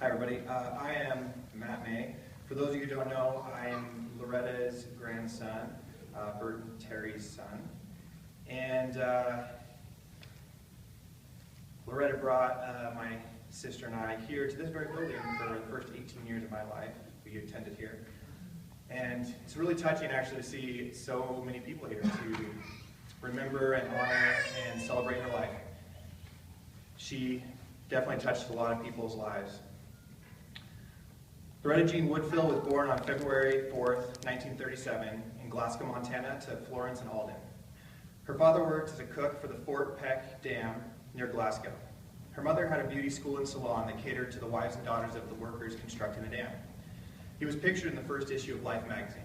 Hi everybody, I am Matt May. For those of you who don't know, I am Loretta's grandson, Bert and Terry's son. And Loretta brought my sister and I here to this very building for the first 18 years of my life. We attended here. And it's really touching actually to see so many people here to remember and honor and celebrate her life. She definitely touched a lot of people's lives. Loretta Jean Woodfill was born on February 4th, 1937 in Glasgow, Montana to Florence and Alden. Her father worked as a cook for the Fort Peck Dam near Glasgow. Her mother had a beauty school and salon that catered to the wives and daughters of the workers constructing the dam. He was pictured in the first issue of Life magazine.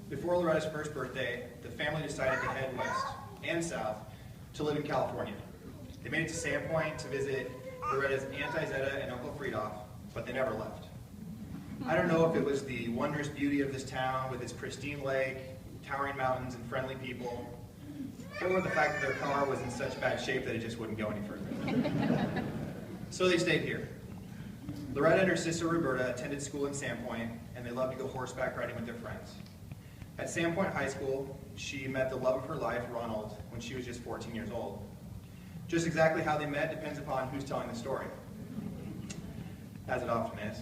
Before Loretta's first birthday, the family decided to head west and south to live in California. They made it to Sandpoint to visit Loretta's Aunt Izetta and Uncle Friedhoff, but they never left. I don't know if it was the wondrous beauty of this town with its pristine lake, towering mountains, and friendly people, or the fact that their car was in such bad shape that it just wouldn't go any further. So they stayed here. Loretta and her sister Roberta attended school in Sandpoint, and they loved to go horseback riding with their friends. At Sandpoint High School, she met the love of her life, Ronald, when she was just 14 years old. Just exactly how they met depends upon who's telling the story, as it often is.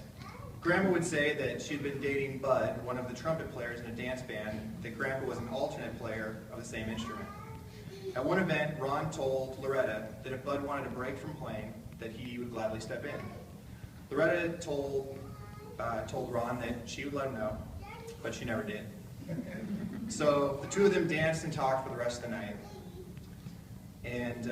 Grandma would say that she'd been dating Bud, one of the trumpet players in a dance band, that Grandpa was an alternate player of the same instrument. At one event, Ron told Loretta that if Bud wanted a break from playing, that he would gladly step in. Loretta told Ron that she would let him know, but she never did. So the two of them danced and talked for the rest of the night. And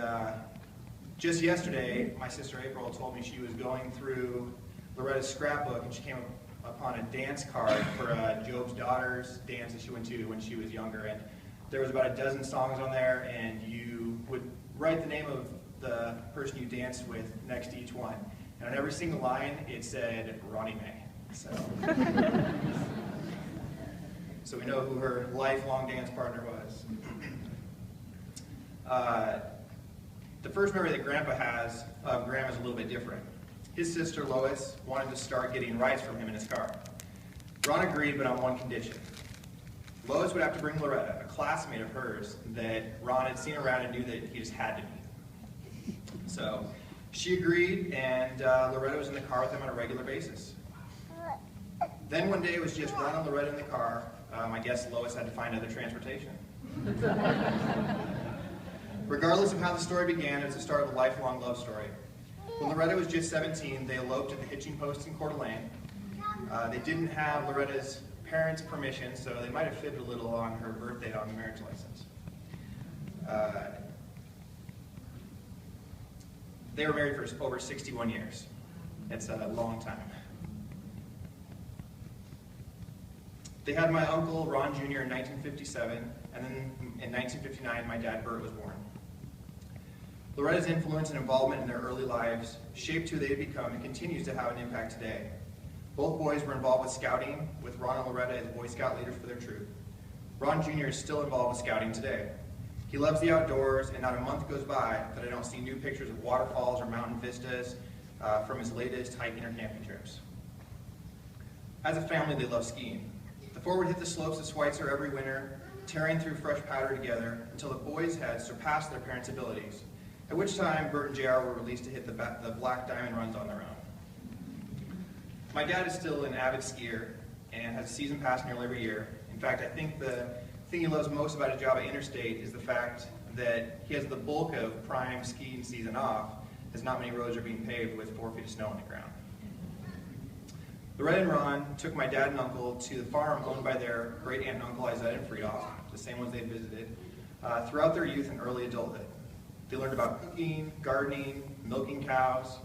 just yesterday, my sister April told me she was going through Loretta's scrapbook and she came upon a dance card for Job's daughter's dance that she went to when she was younger. And there was about a dozen songs on there, and you would write the name of the person you danced with next to each one. And on every single line, it said Ronnie May. So we know who her lifelong dance partner was. The first memory that Grandpa has of Grandma is a little bit different. His sister Lois wanted to start getting rides from him in his car. Ron agreed, but on one condition. Lois would have to bring Loretta, a classmate of hers that Ron had seen around and knew that he just had to meet. So she agreed, and Loretta was in the car with him on a regular basis. Then one day it was just Ron and Loretta in the car. I guess Lois had to find other transportation. Regardless of how the story began, it was the start of a lifelong love story. When Loretta was just 17, they eloped at the hitching post in Coeur d'Alene. They didn't have Loretta's parents' permission, so they might have fibbed a little on her birth date on the marriage license. They were married for over 61 years. It's a long time. They had my uncle, Ron Jr., in 1957, and then in 1959, my dad, Bert, was born. Loretta's influence and involvement in their early lives shaped who they had become and continues to have an impact today. Both boys were involved with scouting, with Ron and Loretta as Boy Scout leaders for their troop. Ron Jr. is still involved with scouting today. He loves the outdoors, and not a month goes by that I don't see new pictures of waterfalls or mountain vistas from his latest hiking or camping trips. As a family, they love skiing. The four would hit the slopes of Schweitzer every winter, tearing through fresh powder together until the boys had surpassed their parents' abilities, at which time Bert and JR were released to hit the Black Diamond runs on their own. My dad is still an avid skier and has a season pass nearly every year. In fact, I think the thing he loves most about his job at Interstate is the fact that he has the bulk of prime skiing season off, as not many roads are being paved with 4 feet of snow on the ground. Loretta and Ron took my dad and uncle to the farm owned by their great aunt and uncle Izetta and Friedhoff, the same ones they had visited, throughout their youth and early adulthood. They learned about cooking, gardening, milking cows,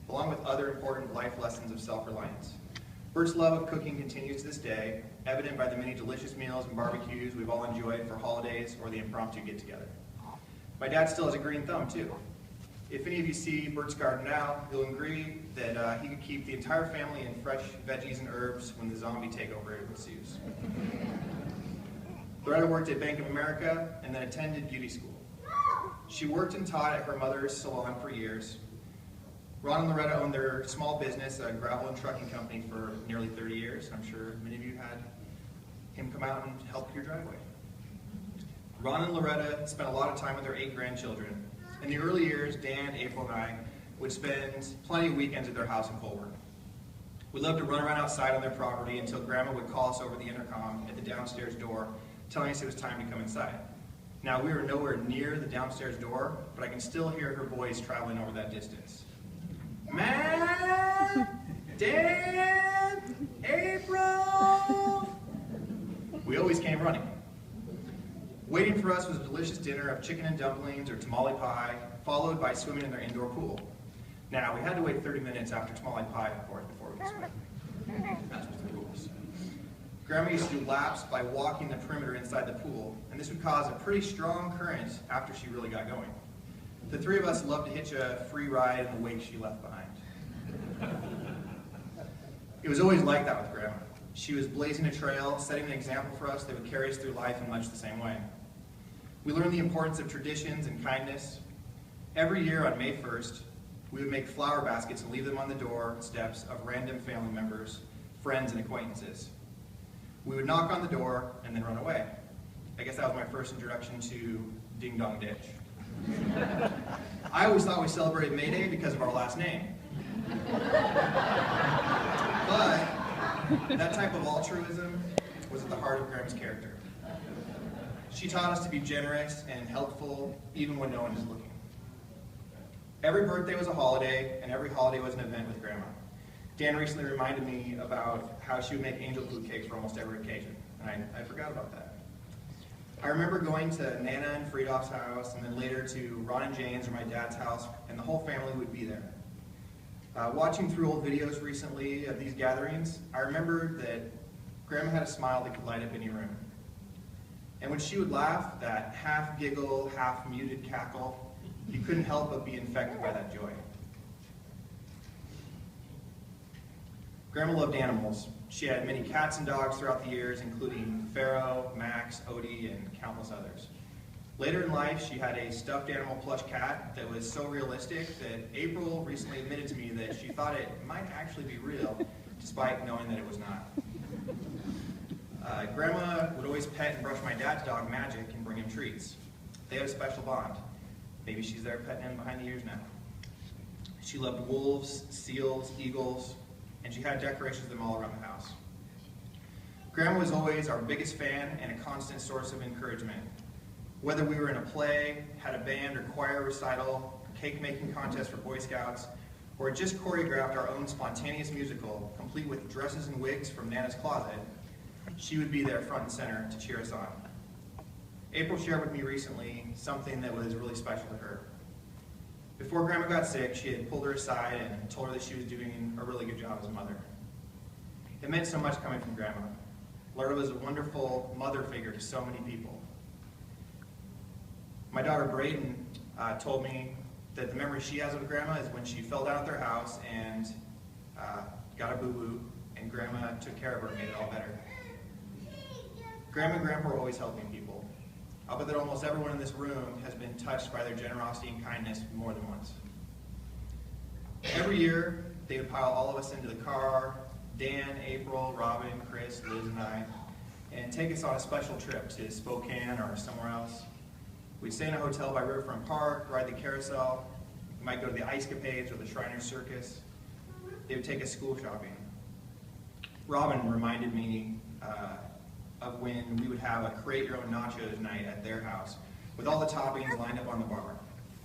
along with other important life lessons of self-reliance. Bert's love of cooking continues to this day, evident by the many delicious meals and barbecues we've all enjoyed for holidays or the impromptu get-together. My dad still has a green thumb, too. If any of you see Bert's garden now, you'll agree that he could keep the entire family in fresh veggies and herbs when the zombie takeover ensues. Loretta worked at Bank of America and then attended beauty school. She worked and taught at her mother's salon for years. Ron and Loretta owned their small business, a gravel and trucking company, for nearly 30 years. I'm sure many of you had him come out and help your driveway. Ron and Loretta spent a lot of time with their 8 grandchildren. In the early years, Dan, April, and I would spend plenty of weekends at their house in Colburn. We loved to run around outside on their property until Grandma would call us over the intercom at the downstairs door, telling us it was time to come inside. Now, we were nowhere near the downstairs door, but I can still hear her voice traveling over that distance. Matt, Dan, April. We always came running. Waiting for us was a delicious dinner of chicken and dumplings or tamale pie, followed by swimming in their indoor pool. Now, we had to wait 30 minutes after tamale pie, of course, before we could swim. That's just the rules. Grandma used to do laps by walking the perimeter inside the pool, and this would cause a pretty strong current after she really got going. The 3 of us loved to hitch a free ride in the wake she left behind. It was always like that with Grandma. She was blazing a trail, setting an example for us that would carry us through life in much the same way. We learned the importance of traditions and kindness. Every year on May 1st, we would make flower baskets and leave them on the door steps of random family members, friends, and acquaintances. We would knock on the door and then run away. I guess that was my first introduction to Ding Dong Ditch. I always thought we celebrated May Day because of our last name. But that type of altruism was at the heart of Grandma's character. She taught us to be generous and helpful even when no one is looking. Every birthday was a holiday, and every holiday was an event with Grandma. Dan recently reminded me about how she would make angel food cakes for almost every occasion, and I forgot about that. I remember going to Nana and Friedhoff's house, and then later to Ron and Jane's or my dad's house, and the whole family would be there. Watching through old videos recently of these gatherings, I remember that Grandma had a smile that could light up any room. And when she would laugh, that half giggle, half muted cackle, you couldn't help but be infected by that joy. Grandma loved animals. She had many cats and dogs throughout the years, including Pharaoh, Max, Odie, and countless others. Later in life, she had a stuffed animal plush cat that was so realistic that April recently admitted to me that she thought it might actually be real, despite knowing that it was not. Grandma would always pet and brush my dad's dog, Magic, and bring him treats. They had a special bond. Maybe she's there petting him behind the ears now. She loved wolves, seals, eagles, and she had decorations of them all around the house. Grandma was always our biggest fan and a constant source of encouragement. Whether we were in a play, had a band or choir recital, cake-making contest for Boy Scouts, or just choreographed our own spontaneous musical, complete with dresses and wigs from Nana's closet, she would be there front and center to cheer us on. April shared with me recently something that was really special to her. Before Grandma got sick, she had pulled her aside and told her that she was doing a really good job as a mother. It meant so much coming from Grandma. Loretta was a wonderful mother figure to so many people. My daughter Braden told me that the memory she has of Grandma is when she fell down at their house and got a boo-boo, and Grandma took care of her and made it all better. Grandma and Grandpa were always helping people. I'll bet that almost everyone in this room has been touched by their generosity and kindness more than once. Every year, they would pile all of us into the car, Dan, April, Robin, Chris, Liz, and I, and take us on a special trip to Spokane or somewhere else. We'd stay in a hotel by Riverfront Park, ride the carousel. We might go to the Ice Capades or the Shriners Circus. They would take us school shopping. Robin reminded me of when we would have a create-your-own nachos night at their house with all the toppings lined up on the bar.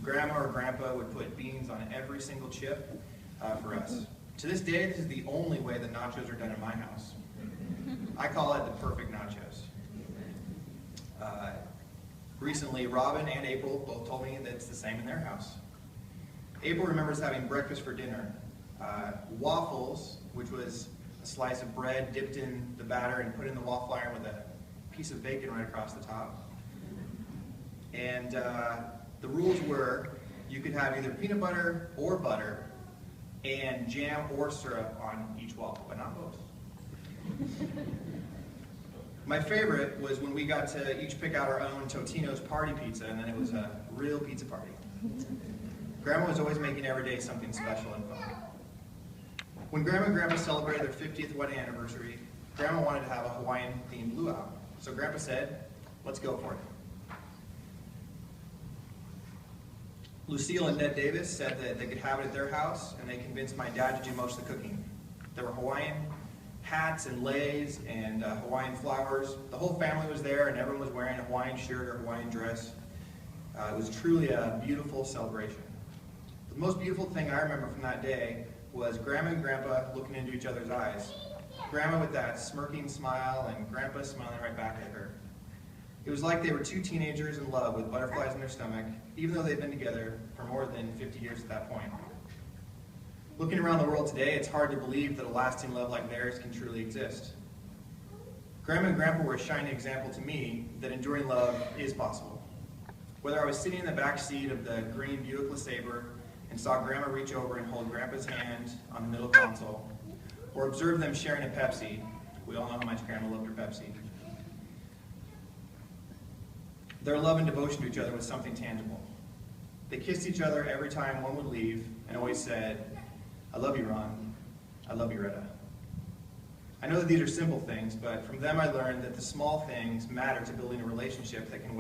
Grandma or Grandpa would put beans on every single chip for us. To this day, this is the only way that nachos are done in my house. I call it the perfect nachos. Recently, Robin and April both told me that it's the same in their house. April remembers having breakfast for dinner. Waffles, which was a slice of bread dipped in the batter and put in the waffle iron with a piece of bacon right across the top. And the rules were you could have either peanut butter or butter and jam or syrup on each waffle, but not both. My favorite was when we got to each pick out our own Totino's party pizza, and then it was a real pizza party. Grandma was always making every day something special and fun. When Grandma and Grandpa celebrated their 50th wedding anniversary, Grandma wanted to have a Hawaiian-themed luau. So Grandpa said, let's go for it. Lucille and Ned Davis said that they could have it at their house, and they convinced my dad to do most of the cooking. There were Hawaiian hats and leis and Hawaiian flowers. The whole family was there, and everyone was wearing a Hawaiian shirt or Hawaiian dress. It was truly a beautiful celebration. The most beautiful thing I remember from that day was Grandma and Grandpa looking into each other's eyes. Grandma with that smirking smile, and Grandpa smiling right back at her. It was like they were two teenagers in love with butterflies in their stomach, even though they'd been together for more than 50 years at that point. Looking around the world today, it's hard to believe that a lasting love like theirs can truly exist. Grandma and Grandpa were a shining example to me that enduring love is possible. Whether I was sitting in the back seat of the green Buick LeSabre and saw Grandma reach over and hold Grandpa's hand on the middle console, or observe them sharing a Pepsi, we all know how much Grandma loved her Pepsi. Their love and devotion to each other was something tangible. They kissed each other every time one would leave and always said, I love you, Ron. I love you, Retta. I know that these are simple things, but from them I learned that the small things matter to building a relationship that can